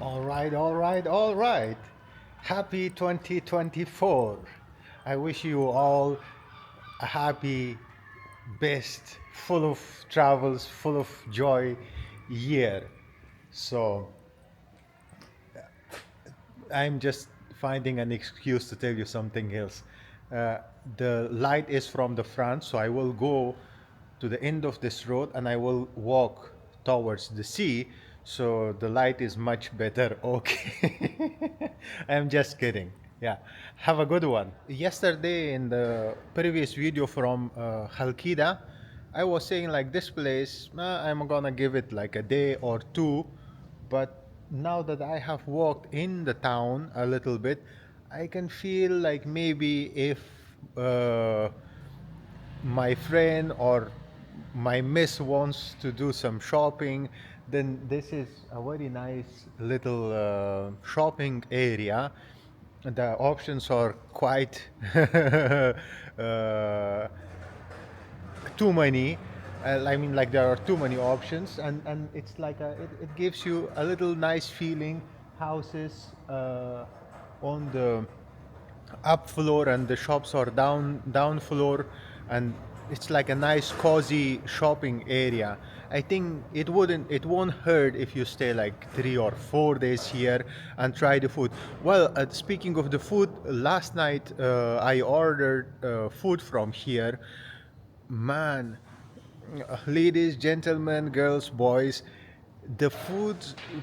All right, all right, all right. Happy 2024. I wish you all a happy, best, full of travels, full of joy year. So, I'm just finding an excuse to tell you something else. Uh, the light is from the front, so I will go to the end of this road and I will walk towards the sea. So the light is much better. Okay. I'm just kidding. Yeah. Have a good one. Yesterday, in the previous video from Chalkida, I was saying like this place, I'm gonna give it like a day or two, but now that I have walked in the town a little bit, I can feel like maybe if uh, my friend or my miss wants to do some shopping, then this is a very nice little shopping area. The options are quite too many. I mean, like there are too many options, and it's like it gives you a little nice feeling. Houses on the up floor and the shops are down floor, and it's like a nice cozy shopping area. I think it won't hurt if you stay like 3 or 4 days here and try the food. Well, speaking of the food, last night I ordered food from here. Man, ladies, gentlemen, girls, boys, the food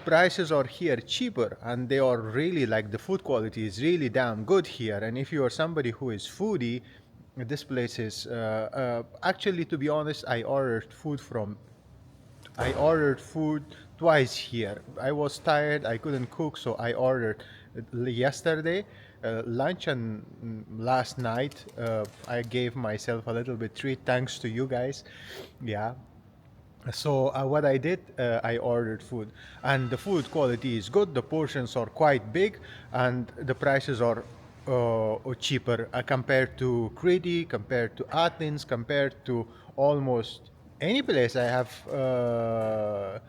prices are here cheaper, and they are really like the food quality is really damn good here. And if you are somebody who is foodie, this place is actually, to be honest, I ordered food twice here. I was tired, I couldn't cook, so I ordered yesterday lunch, and last night I gave myself a little bit treat thanks to you guys. Yeah. So what I did, I ordered food, and the food quality is good. The portions are quite big, and the prices are cheaper compared to Crete, compared to Athens, compared to almost any place I have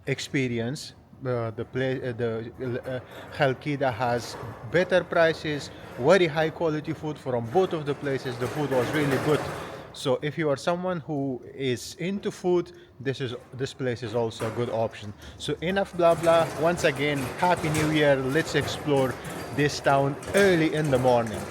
experienced. The Chalkida has better prices, very high quality food from both of the places. The food was really good. So if you are someone who is into food, this place is also a good option. So enough blah blah. Once again, Happy New Year. Let's explore this town early in the morning.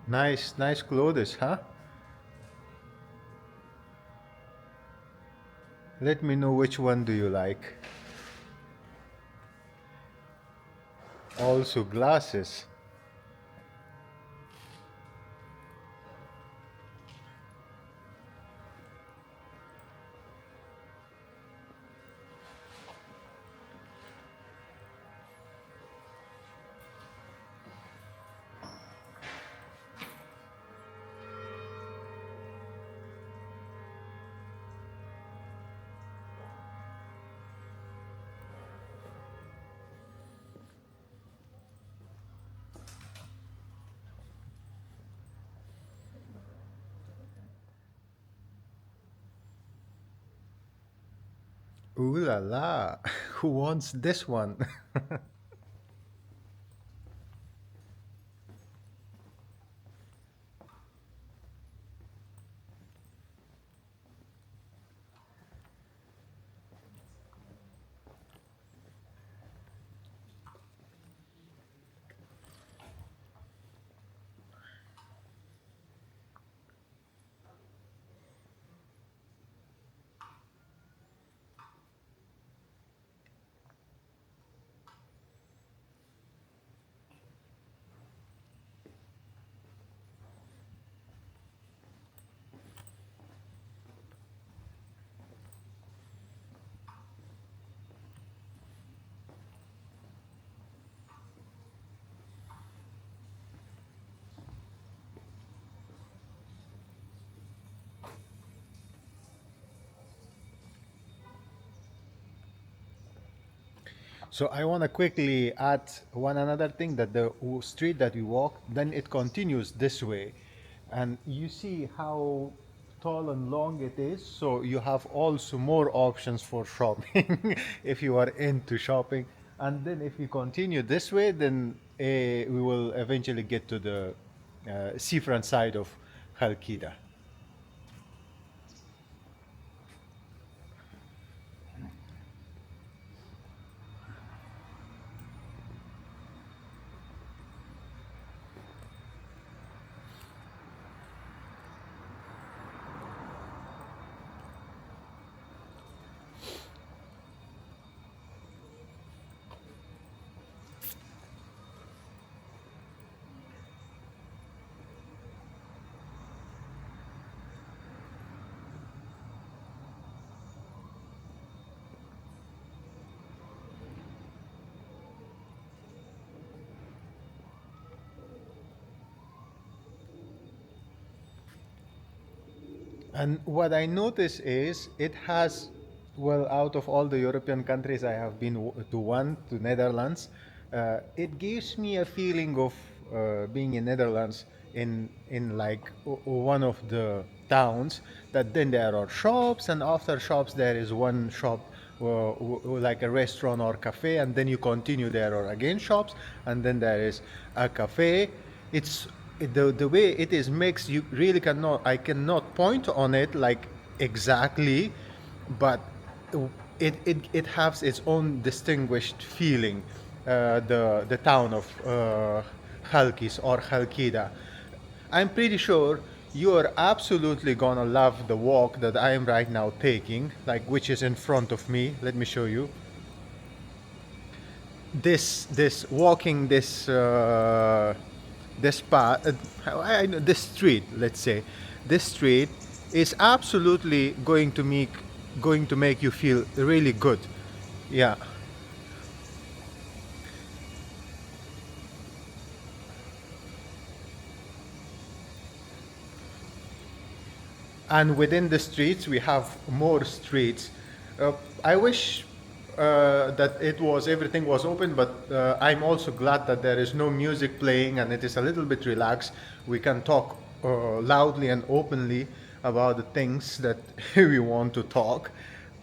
Nice, nice clothes, huh? Let me know which one do you like. Also glasses. Ooh la la. Who wants this one? So I want to quickly add one another thing that the street that we walk, then it continues this way, and you see how tall and long it is. So you have also more options for shopping if you are into shopping. And then if you continue this way, then we will eventually get to the seafront side of Chalkida. And what I notice is it has, well, out of all the European countries I have been to one, to Netherlands, it gives me a feeling of being in Netherlands in like one of the towns. That then there are shops, and after shops there is one shop, like a restaurant or cafe, and then you continue there or again shops, and then there is a cafe. It's the way it is mixed, you really cannot, I cannot point on it like exactly, but it has its own distinguished feeling. The town of Chalcis or Chalkida, I'm pretty sure you are absolutely gonna love the walk that I am right now taking, like which is in front of me. Let me show you. This walking this path, this street, let's say, this street is absolutely going to make you feel really good. Yeah. And within the streets we have more streets. I wish that it was everything was open, but I'm also glad that there is no music playing and it is a little bit relaxed. We can talk loudly and openly about the things that we want to talk.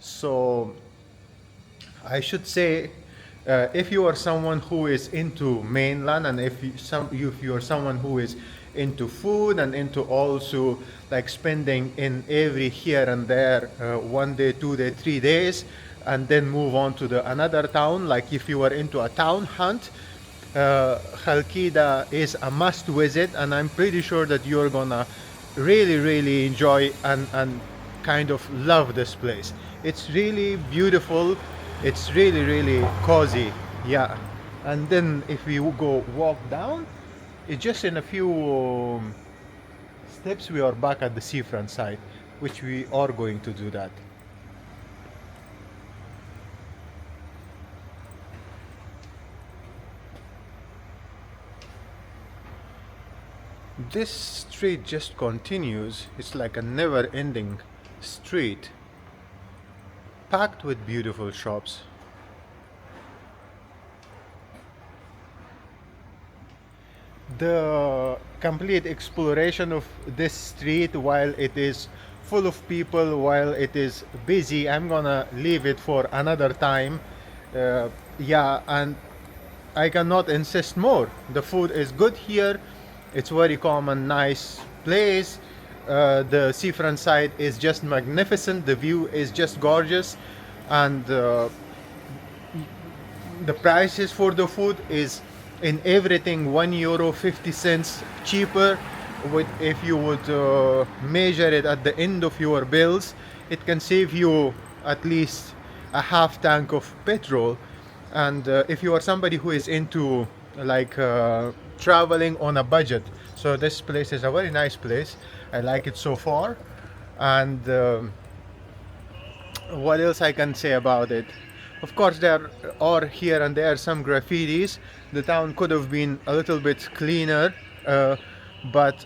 So I should say, if you are someone who is into mainland, and if you are someone who is into food and into also like spending in every here and there, 1 day, 2 day, 3 days, and then move on to the another town. Like if you are into a town hunt, Chalkida is a must visit, and I'm pretty sure that you're gonna really enjoy and kind of love this place. It's really beautiful. It's really cozy. Yeah. And then if we go walk down, it's just in a few steps we are back at the seafront side, which we are going to do that. This street just continues. It's like a never ending street, packed with beautiful shops. The complete exploration of this street, while it is full of people, while it is busy, I'm gonna leave it for another time. Yeah, and I cannot insist more. The food is good here. It's very calm and nice place. The seafront side is just magnificent. The view is just gorgeous, and the prices for the food is in everything €1.50 cheaper. With if you would measure it at the end of your bills, it can save you at least a half tank of petrol. And if you are somebody who is into like traveling on a budget, so this place is a very nice place. I like it so far. And what else I can say about it? Of course, there are here and there some graffitis. The town could have been a little bit cleaner, but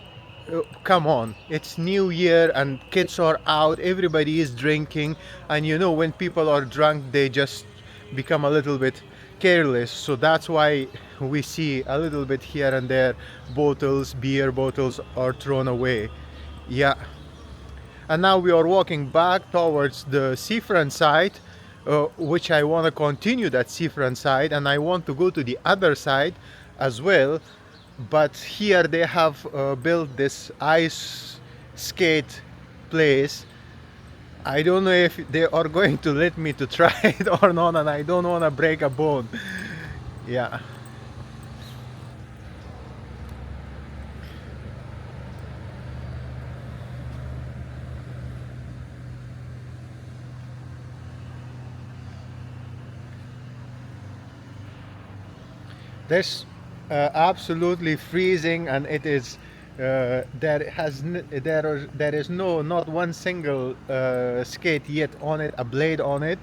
come on, it's New Year and kids are out, everybody is drinking, and you know, when people are drunk, they just become a little bit careless, so that's why we see a little bit here and there bottles, beer bottles are thrown away. Yeah. And now we are walking back towards the seafront side, which I want to continue that seafront side, and I want to go to the other side as well. But here they have built this ice skate place. I don't know if they are going to let me to try it or not, and I don't want to break a bone. Yeah. There's absolutely freezing, and it is there is no not one single skate yet on it, a blade on it.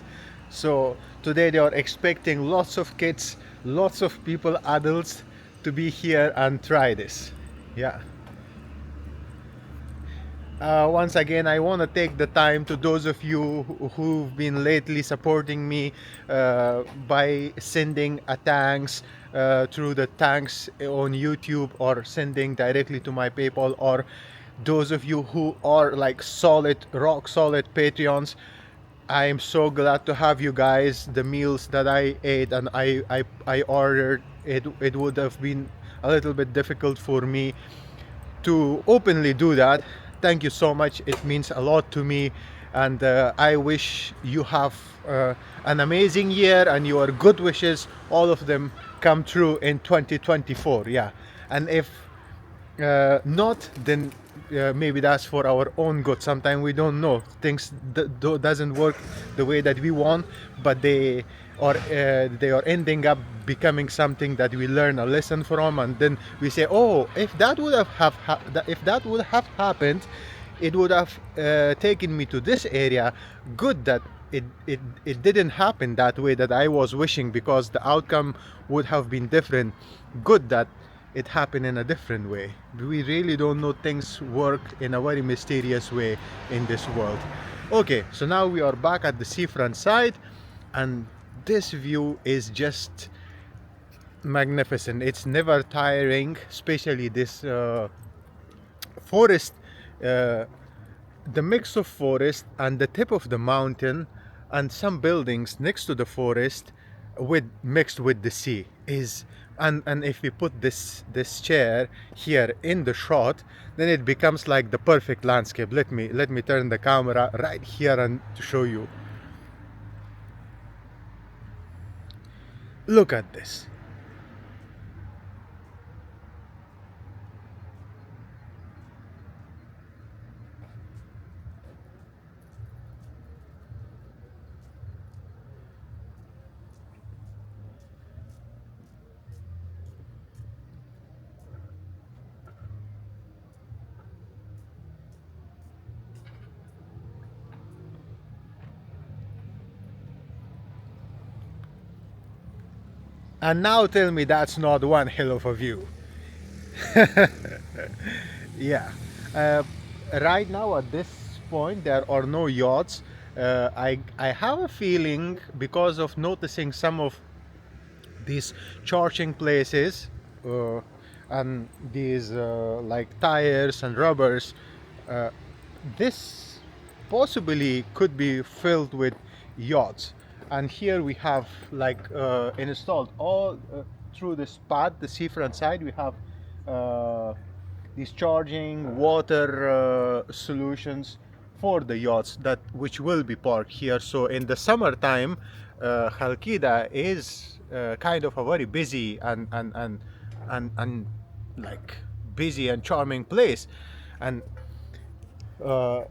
So today they are expecting lots of kids, lots of people, adults, to be here and try this. Yeah. Once again, I want to take the time to those of you who've been lately supporting me by sending a thanks through the thanks on YouTube, or sending directly to my PayPal, or those of you who are like solid, rock solid Patreons. I am so glad to have you guys. The meals that I ate and I ordered, it would have been a little bit difficult for me to openly do that. Thank you so much. It means a lot to me, and I wish you have an amazing year, and your good wishes, all of them, come true in 2024. Yeah, and if not, then maybe that's for our own good. Sometimes we don't know, things doesn't work the way that we want, but they are ending up becoming something that we learn a lesson from, and then we say, oh, if that would if that would have happened, it would have taken me to this area. Good that it didn't happen that way that I was wishing, because the outcome would have been different. Good that it happened in a different way. We really don't know, things work in a very mysterious way in this world. Okay, so now we are back at the seafront side, and this view is just magnificent. It's never tiring, especially this forest, uh, the mix of forest and the tip of the mountain and some buildings next to the forest, with mixed with the sea is. And if we put this chair here in the shot, then it becomes like the perfect landscape. Let me turn the camera right here and to show you. Look at this. And now tell me that's not one hell of a view. Yeah. Uh, right now at this point there are no yachts. I have a feeling, because of noticing some of these charging places, uh, and these like tires and rubbers, uh, this possibly could be filled with yachts. And here we have like installed all through this path, the seafront side, we have uh, these charging water solutions for the yachts that which will be parked here. So in the summertime, Chalkida is kind of a very busy and like busy and charming place. And uh,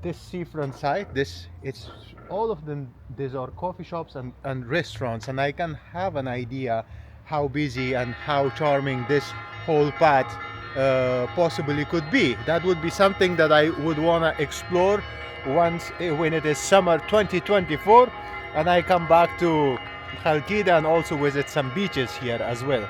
this seafront side, this it's all of them, these are coffee shops and restaurants, and I can have an idea how busy and how charming this whole path possibly could be. That would be something that I would want to explore once when it is summer 2024 and I come back to Chalkida, and also visit some beaches here as well.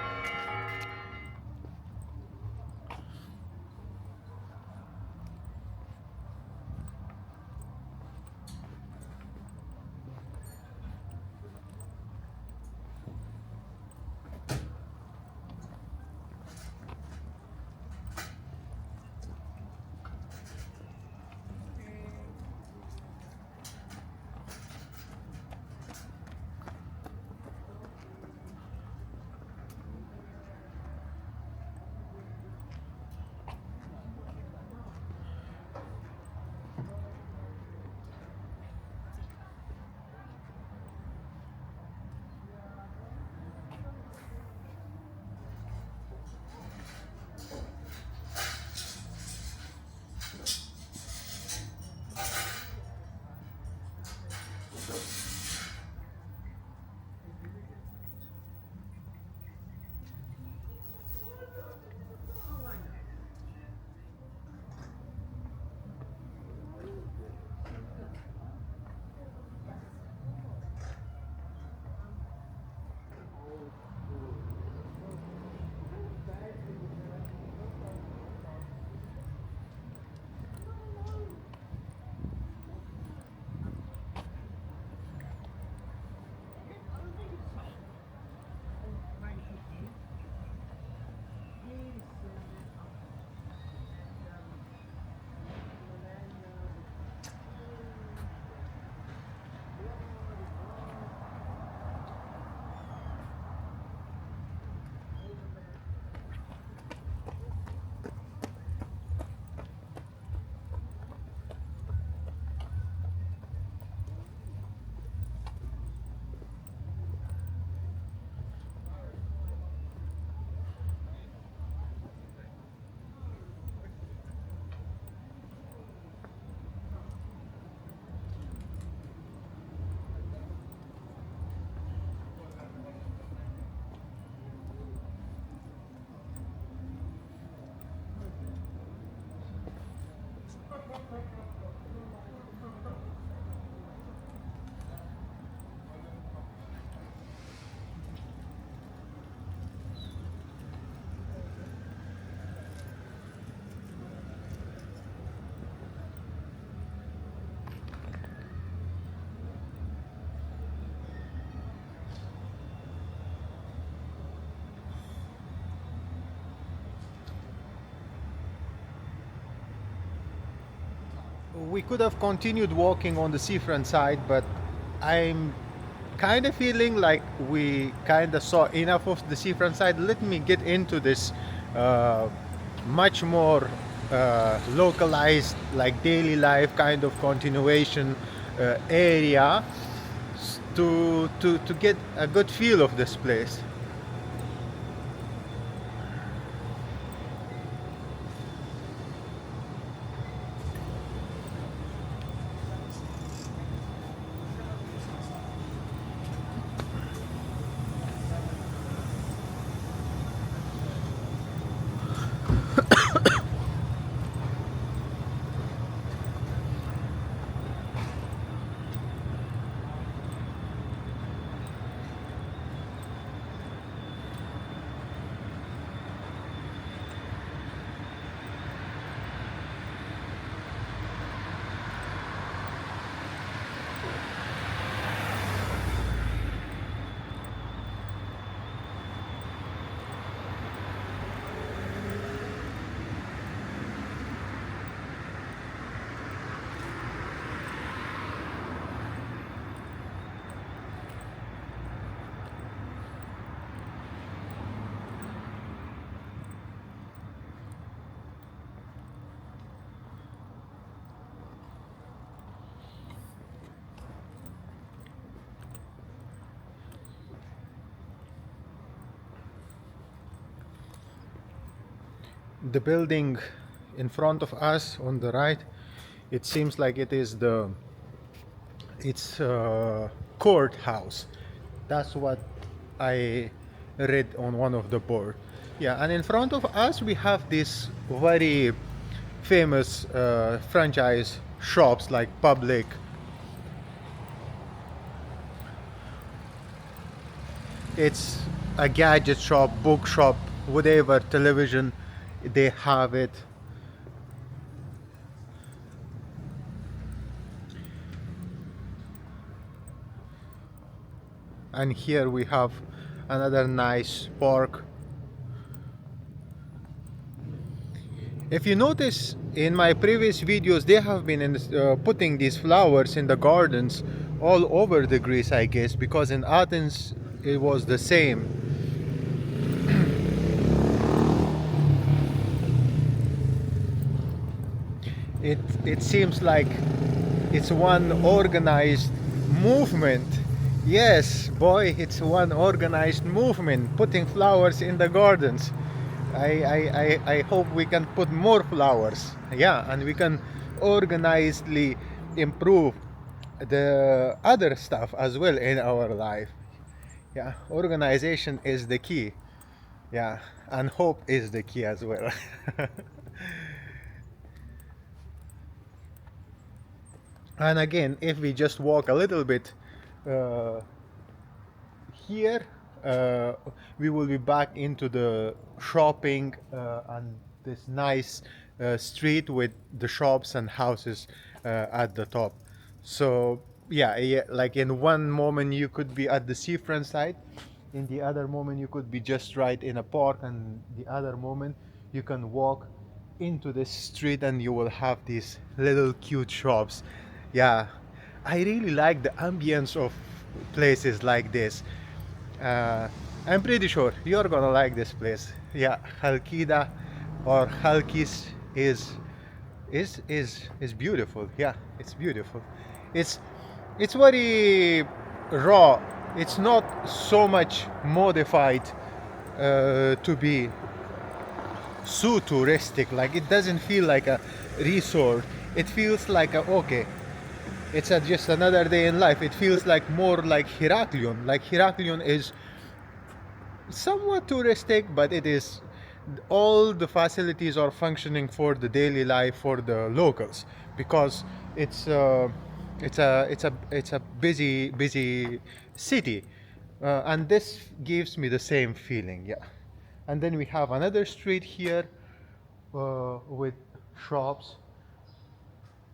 We could have continued walking on the seafront side, but I'm kind of feeling like we kind of saw enough of the seafront side. Let me get into this uh, much more localized, like daily life kind of continuation area to get a good feel of this place. The building in front of us on the right, it seems like it is the it's courthouse. That's what I read on one of the board. Yeah, and in front of us we have this very famous franchise shops like Public. It's a gadget shop, book shop, whatever, television, they have it. And here we have another nice park. If you notice in my previous videos, they have been putting these flowers in the gardens all over the Greece, I guess, because in Athens it was the same. It seems like it's one organized movement. Yes, boy, it's one organized movement, putting flowers in the gardens. I hope we can put more flowers. Yeah, and we can organizedly improve the other stuff as well in our life. Yeah, organization is the key. Yeah, and hope is the key as well. And again, if we just walk a little bit uh, here, uh, we will be back into the shopping and this nice street with the shops and houses at the top. So yeah, yeah, like in one moment you could be at the seafront side, in the other moment you could be just right in a park, and the other moment you can walk into the street and you will have these little cute shops. Yeah, I really like the ambience of places like this. uh, I'm pretty sure you're gonna like this place. Yeah, Chalkida or Chalcis is beautiful. Yeah, it's beautiful. It's it's very raw. It's not so much modified to be so touristic. Like it doesn't feel like a resort. It feels like a okay. It's just another day in life. It feels like more like Heraklion. Like Heraklion is somewhat touristic, but it is all the facilities are functioning for the daily life for the locals, because it's it's a busy city, and this gives me the same feeling. Yeah. And then we have another street here, with shops.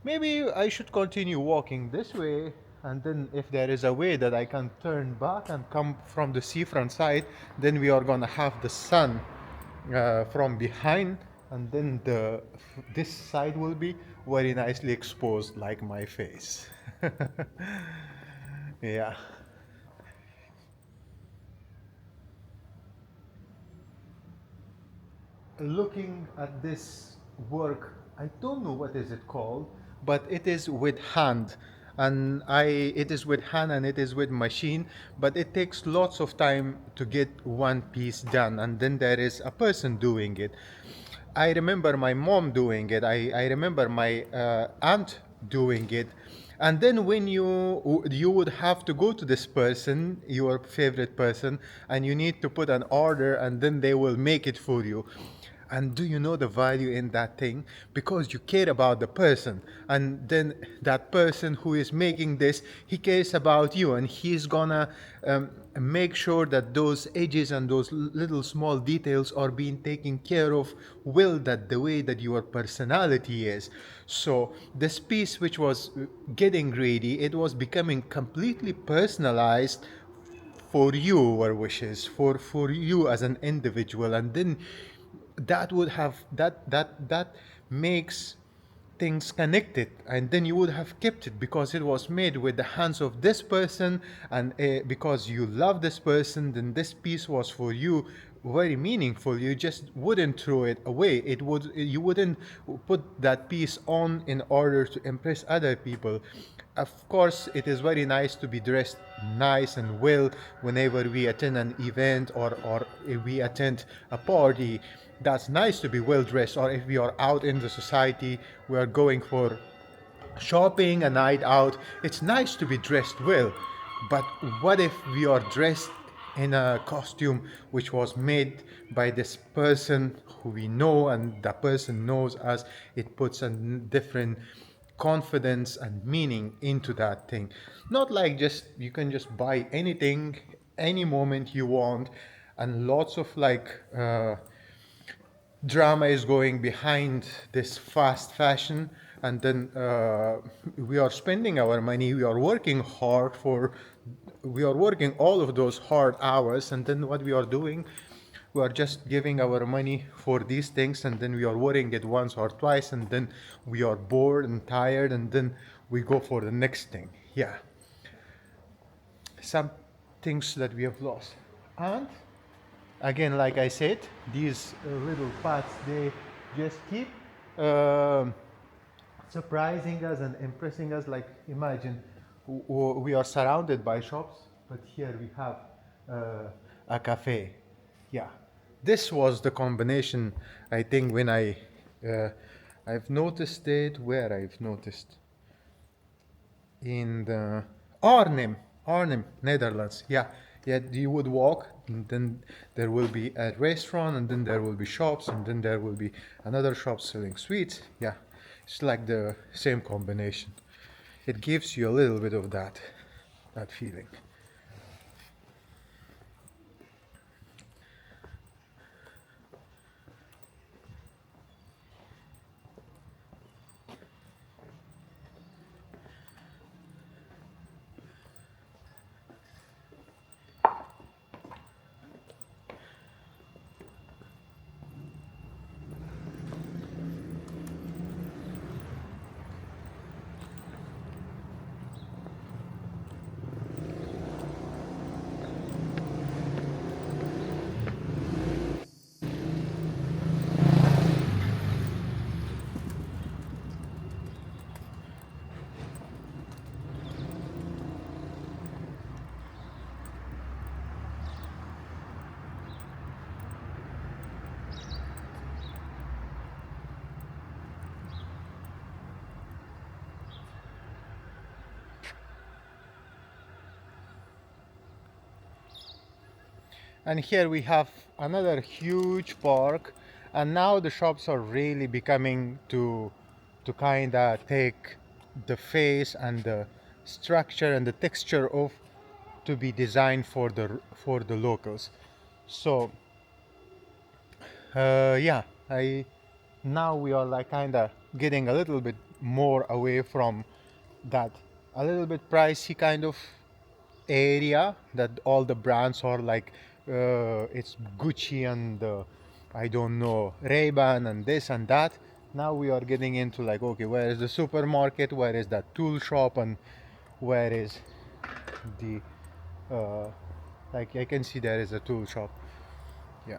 Maybe I should continue walking this way, and then if there is a way that I can turn back and come from the seafront side, then we are gonna have the sun from behind, and then this side will be very nicely exposed, like my face. Yeah. Looking at this work, I don't know what is it called, but it is with hand, and I it is with hand and it is with machine, but it takes lots of time to get one piece done, and then there is a person doing it. I remember my mom doing it. I remember my aunt doing it. And then when you would have to go to this person, your favorite person, and you need to put an order, and then they will make it for you. And do you know the value in that thing? Because you care about the person, and then that person who is making this, he cares about you, and he's gonna make sure that those edges and those little small details are being taken care of well, that the way that your personality is. So this piece which was getting ready, it was becoming completely personalized for your wishes, for you as an individual. And then that would have that makes things connected, and then you would have kept it because it was made with the hands of this person, and because you love this person, then this piece was for you very meaningful. You just wouldn't throw it away. It would You wouldn't put that piece on in order to impress other people. Of course, it is very nice to be dressed nice and well whenever we attend an event, or if we attend a party. That's nice to be well dressed. Or if we are out in the society, we are going for shopping, a night out, it's nice to be dressed well. But what if we are dressed in a costume which was made by this person who we know, and the person knows us? It puts a different confidence and meaning into that thing. Not like just you can just buy anything any moment you want, and lots of drama is going behind this fast fashion. And then we are spending our money, we are working all of those hard hours, and then what we are doing, we are just giving our money for these things, and then we are wearing it once or twice, and then we are bored and tired, and then we go for the next thing. Yeah, some things that we have lost. And again, like I said, these little paths, they just keep um surprising us and impressing us. Like, imagine we are surrounded by shops, but here we have a cafe. Yeah, this was the combination. I think when uh, I've noticed it, where I've noticed in the Arnhem, Arnhem, Netherlands. Yeah, yeah. You would walk, and then there will be a restaurant, and then there will be shops, and then there will be another shop selling sweets. Yeah, it's like the same combination. It gives you a little bit of that feeling. And here we have another huge park, And now the shops are really becoming to kind of take the face and the structure and the texture of to be designed for the locals. So yeah, I now we are like kind of getting a little bit more away from that a little bit pricey kind of area that all the brands are like it's Gucci and I don't know Ray-Ban and this and that. Now we are getting into like, okay, where is the supermarket, where is that tool shop, and where is the uh, like I can see there is a tool shop. Yeah.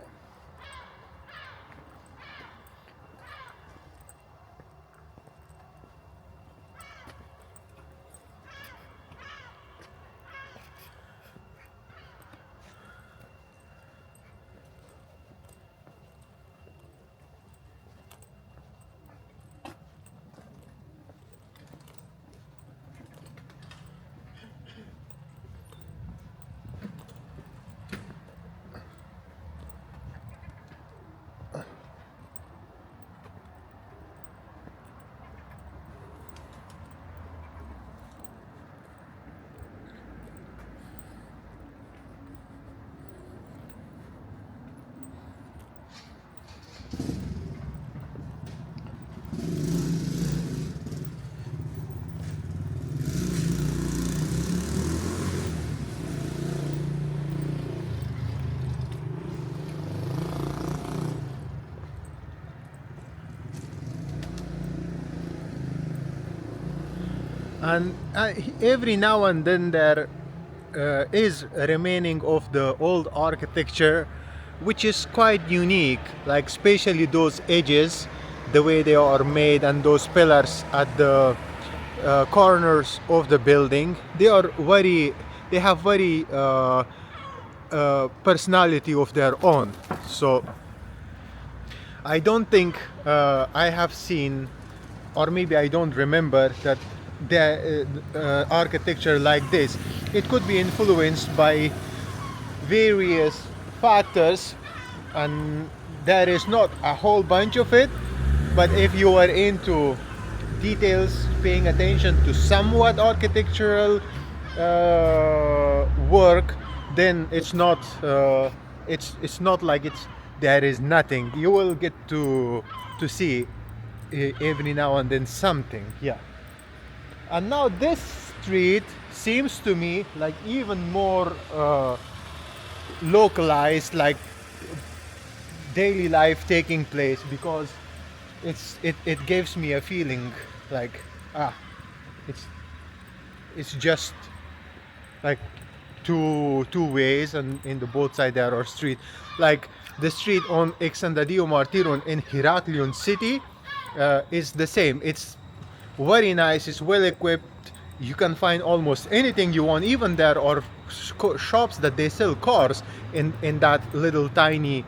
And every now and then there is a remaining of the old architecture, which is quite unique, like especially those edges, the way they are made, and those pillars at the corners of the building. They have very personality of their own. So I don't think I have seen, or maybe I don't remember that the architecture like this. It could be influenced by various factors, and there is not a whole bunch of it. But if you are into details, paying attention to somewhat architectural work, then it's not like it's there is nothing. You will get to see every now and then something. Yeah. And now this street seems to me like even more localized, like daily life taking place, because it gives me a feeling like ah it's it's just like two ways, and in the both side there are street, like the street on Exandadiou Martyron in Heraklion city is the same. It's very nice, it's well equipped, you can find almost anything you want. Even there are shops that they sell cars in that little tiny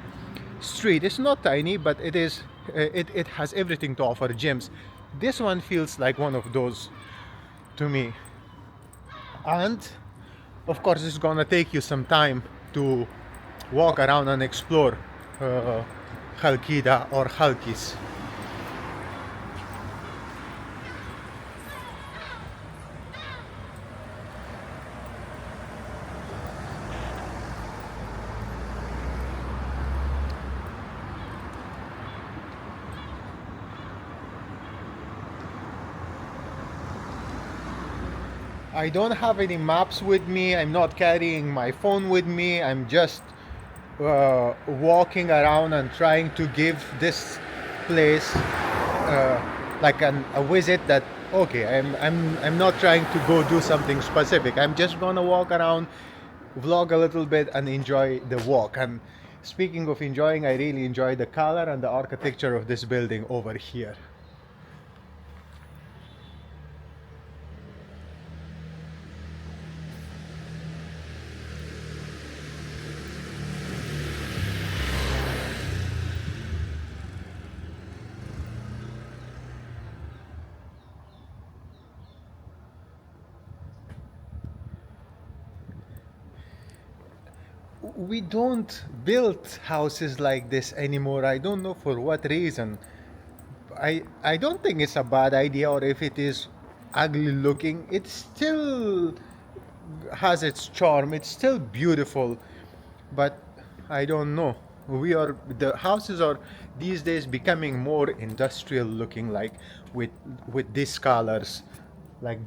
street. It's not tiny, but it is it has everything to offer. Gyms, this one feels like one of those to me. And of course it's gonna take you some time to walk around and explore Chalkida or Chalcis. I don't have any maps with me, I'm not carrying my phone with me, I'm just walking around and trying to give this place like a visit. That okay, I'm not trying to go do something specific, I'm just gonna walk around, vlog a little bit, and enjoy the walk. And speaking of enjoying, I really enjoy the color and the architecture of this building over here. we don't build houses like this anymore. I don't know for what reason. I don't think it's a bad idea, or if it is ugly looking, it still has its charm. It's still beautiful, but I don't know. The houses are these days becoming more industrial looking, like with these colors, like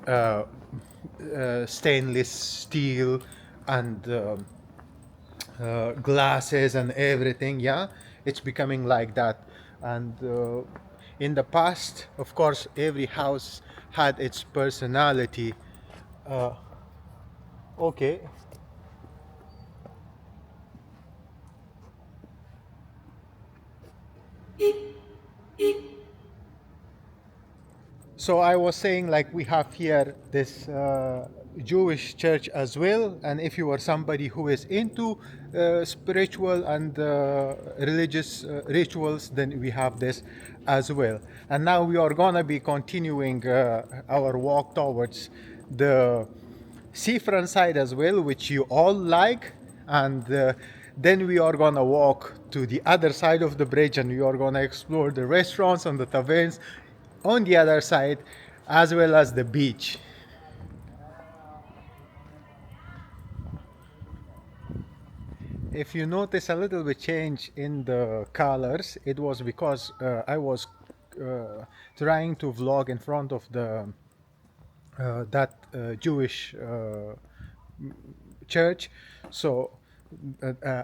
uh, stainless steel and glasses and everything. Yeah, it's becoming like that. And in the past, of course, every house had its personality. uh, okay. So I was saying, like, we have here this Jewish church as well, and if you are somebody who is into spiritual and religious rituals, then we have this as well. And now we are gonna be continuing our walk towards the seafront side as well, which you all like, and then we are gonna walk to the other side of the bridge, and we are gonna explore the restaurants and the taverns on the other side, as well as the beach. If you notice a little bit change in the colors, it was because I was trying to vlog in front of the that Jewish church. So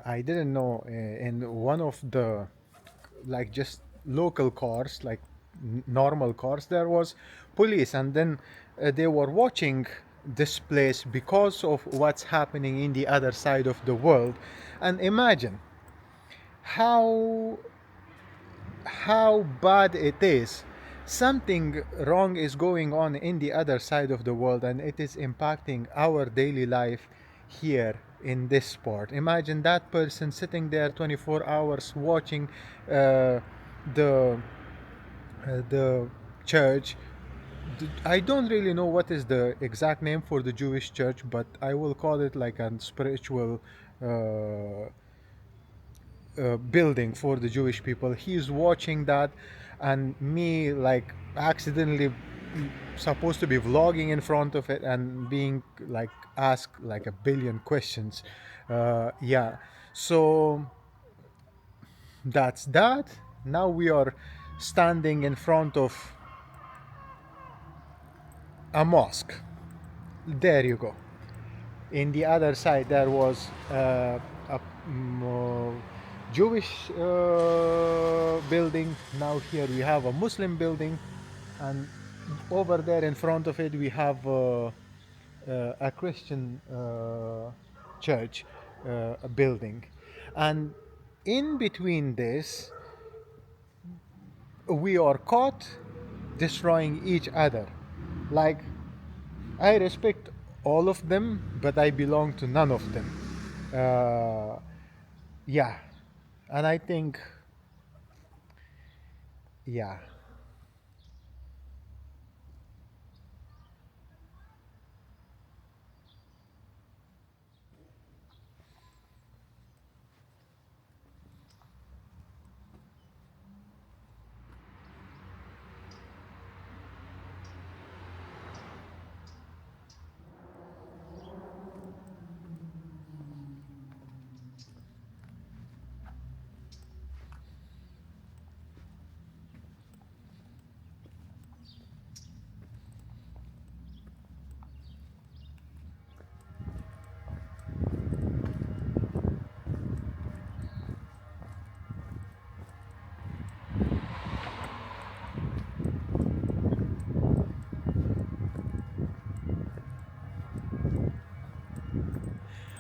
I didn't know in one of the, like, just local cars, like normal cars, there was police, and then they were watching this place because of what's happening in the other side of the world. And imagine how bad it is. Something wrong is going on in the other side of the world, and it is impacting our daily life here in this sport. Imagine that person sitting there 24 hours watching the the church. I don't really know what is the exact name for the Jewish church, but I will call it like a spiritual building for the Jewish people. He's watching that, and me, like, accidentally supposed to be vlogging in front of it and being like asked like a billion questions. Yeah, so that's that. Now we are standing in front of a mosque. There you go. In the other side, there was a Jewish building. Now here we have a Muslim building, and over there in front of it we have a Christian church building, and in between this we are caught destroying each other. Like, I respect all of them, but I belong to none of them. Uh, yeah, and I think, yeah.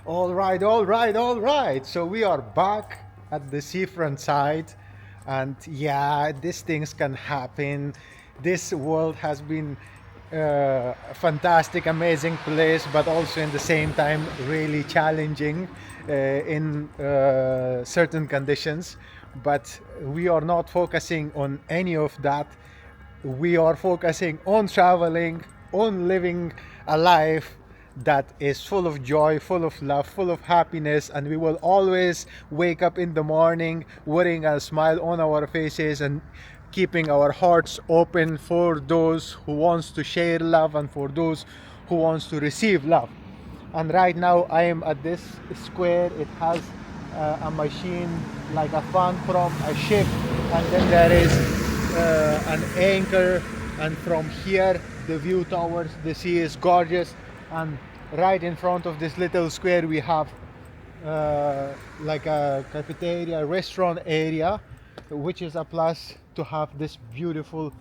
All right, all right, all right. So we are back at the seafront side, and yeah, these things can happen. This world has been a fantastic, amazing place, but also in the same time really challenging in certain conditions. But we are not focusing on any of that. We are focusing on traveling, on living a life that is full of joy, full of love, full of happiness, and we will always wake up in the morning wearing a smile on our faces and keeping our hearts open for those who wants to share love and for those who wants to receive love. And right now I am at this square. It has a machine like a fan from a ship, and then there is an anchor, and from here the view towards the sea is gorgeous. And right in front of this little square we have like a cafeteria restaurant area, which is a plus to have this beautiful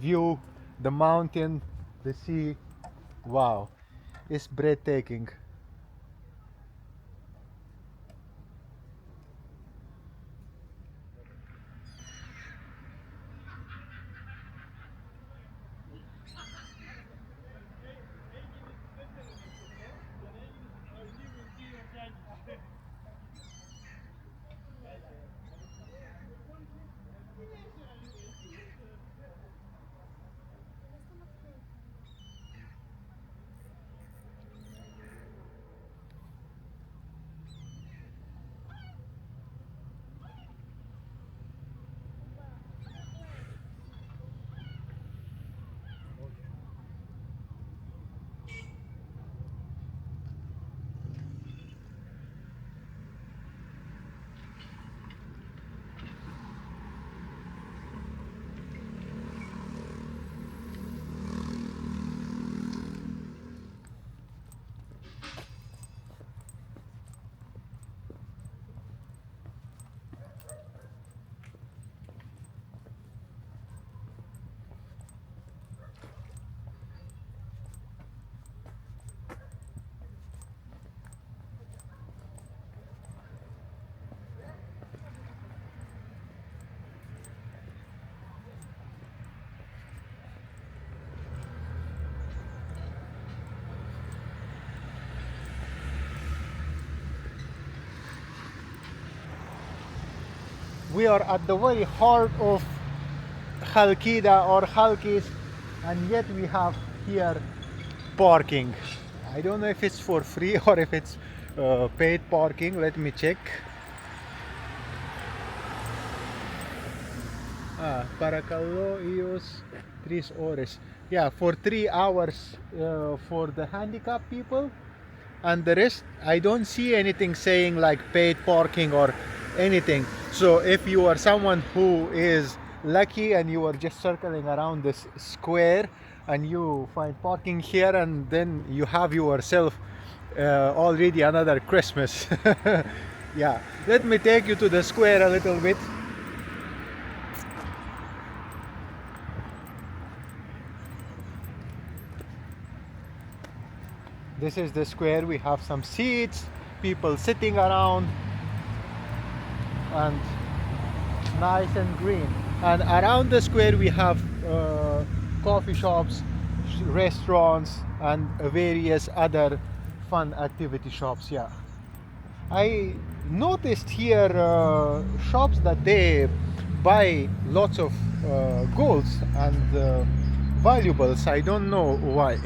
view, the mountain, the sea. Wow, it's breathtaking. We are at the very heart of Chalkida or Chalcis, and yet we have here parking. I don't know if it's for free or if it's paid parking. Let me check. Para cada ellos 3 horas. Yeah, for 3 hours for the handicapped people, and the rest I don't see anything saying like paid parking or anything. So if you are someone who is lucky and you are just circling around this square and you find parking here, and then you have yourself already another Christmas. Yeah, let me take you to the square a little bit. This is the square. We have some seats, people sitting around, and nice and green. And around the square we have coffee shops, restaurants, and various other fun activity shops. Yeah, I noticed here shops that they buy lots of golds and valuables. I don't know why.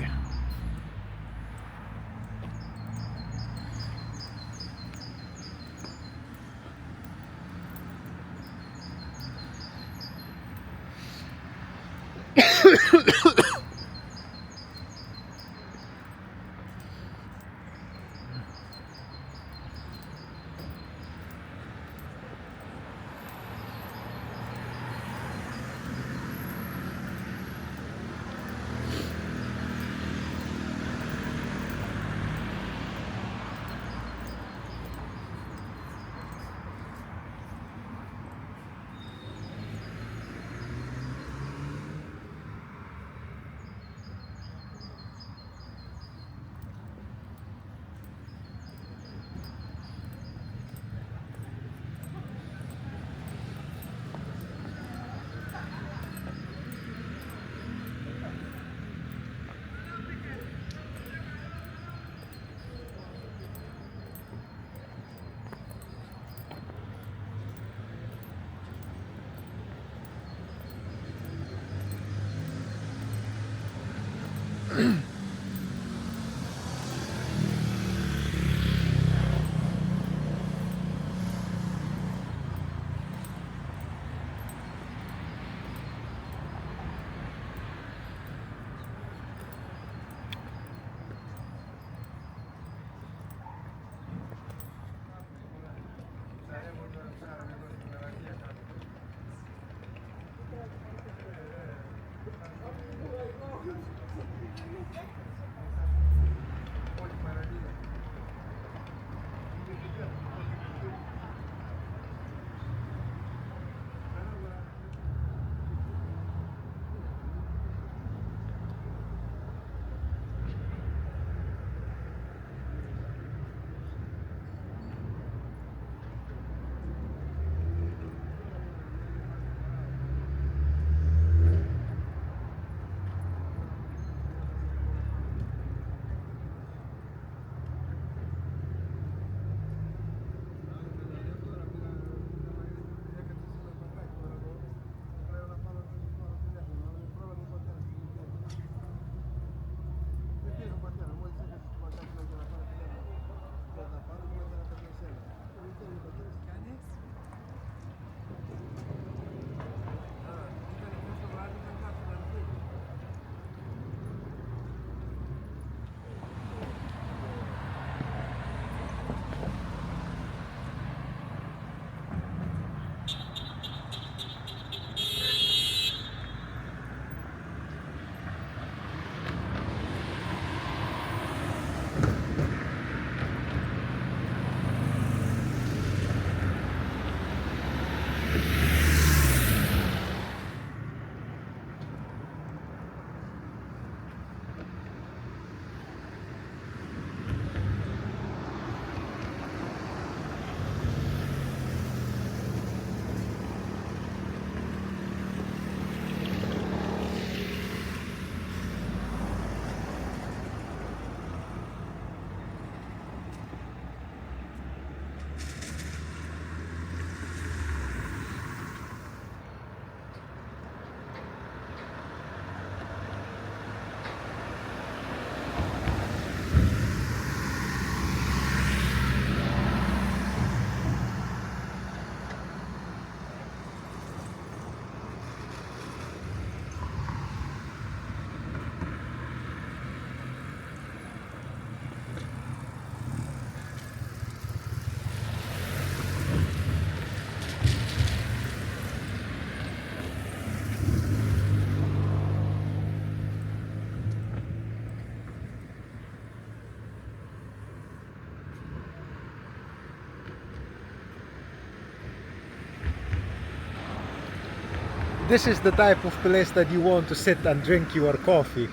This is the type of place that you want to sit and drink your coffee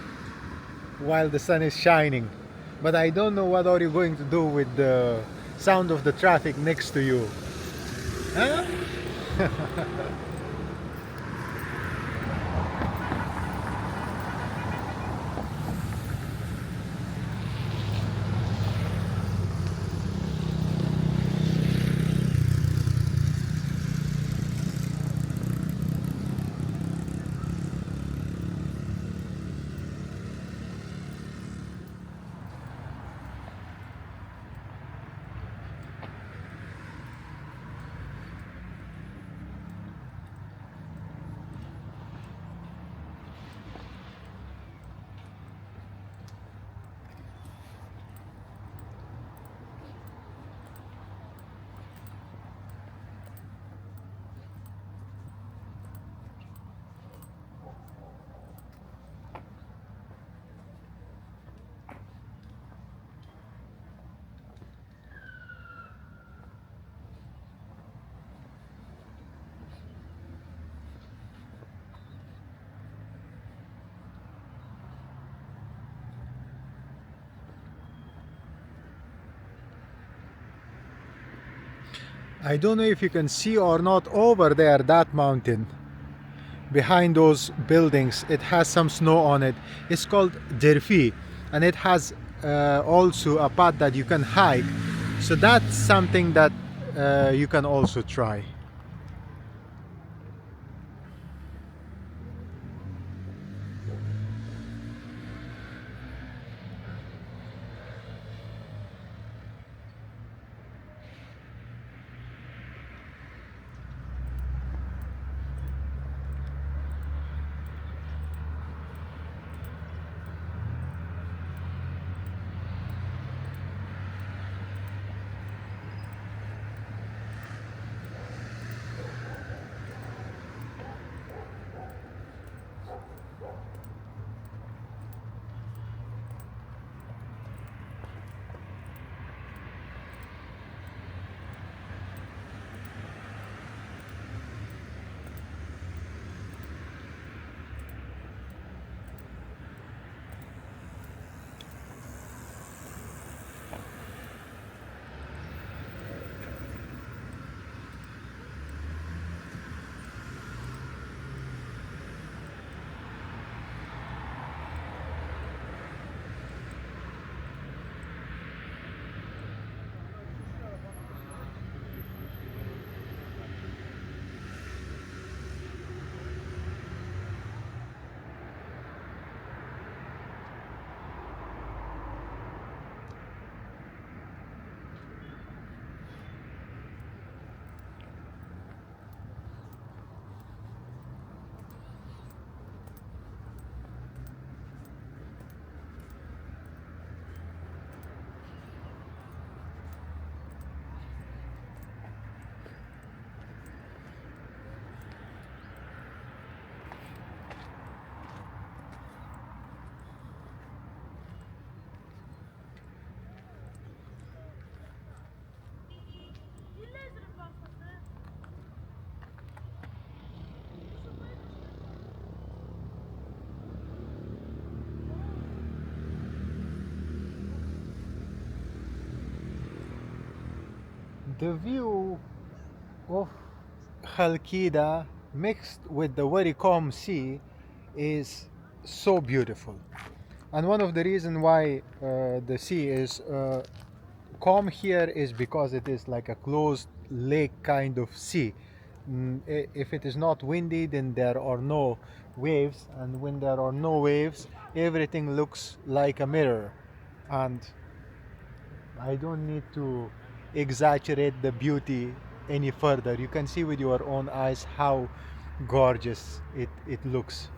while the sun is shining. But I don't know what are you going to do with the sound of the traffic next to you. Huh? I don't know if you can see or not over there, that mountain. Behind those buildings, it has some snow on it. It's called Derfi, and it has also a path that you can hike. So that's something that you can also try. The view of Chalkida mixed with the very calm sea is so beautiful. And one of the reasons why the sea is calm here is because it is like a closed lake kind of sea. If it is not windy, then there are no waves, and when there are no waves, everything looks like a mirror. And I don't need to exaggerate the beauty any further. You can see with your own eyes how gorgeous it looks.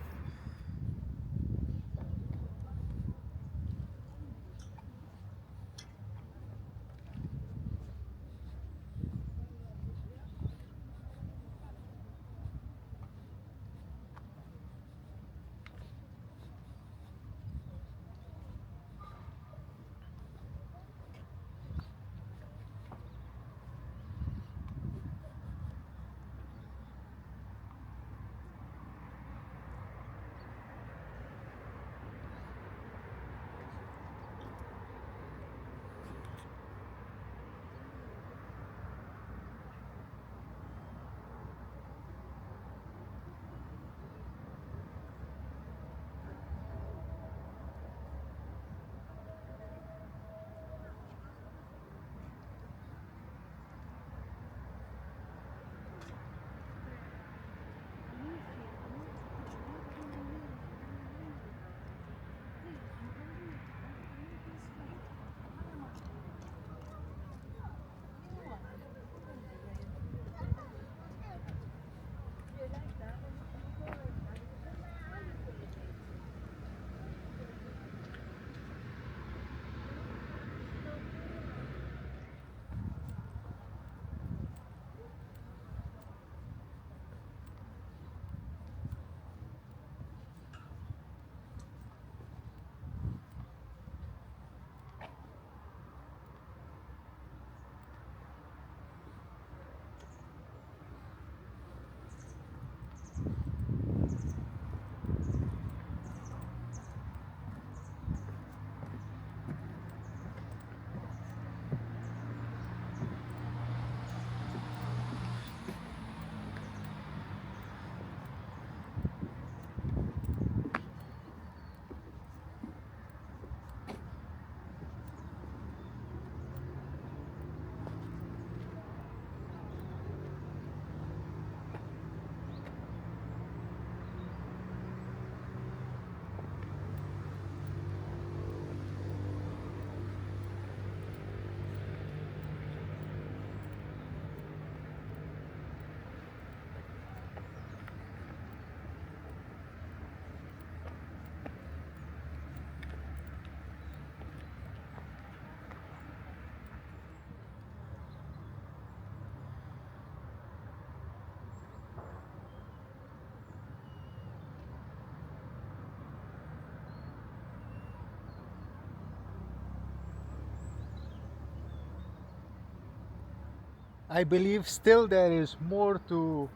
I believe still there is more to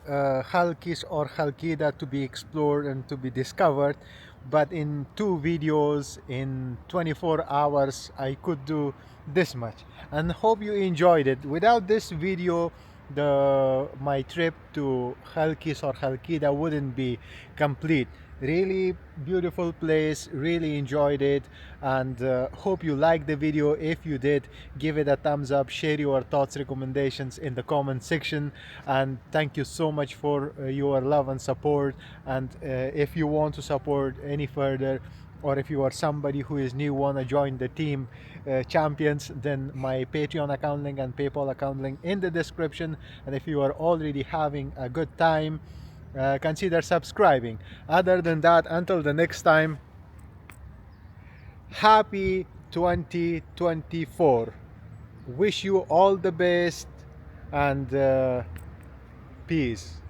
Chalcis or Chalkida to be explored and to be discovered, but in 2 videos in 24 hours I could do this much, and hope you enjoyed it. Without this video, the my trip to Chalcis or Chalkida wouldn't be complete. Really beautiful place, really enjoyed it, and hope you liked the video. If you did, give it a thumbs up, share your thoughts, recommendations in the comment section, and thank you so much for your love and support. And if you want to support any further, or if you are somebody who is new, want to join the team champions, then my Patreon account link and PayPal account link in the description. And if you are already having a good time, consider subscribing. Other than that, until the next time, happy 2024. Wish you all the best, and peace.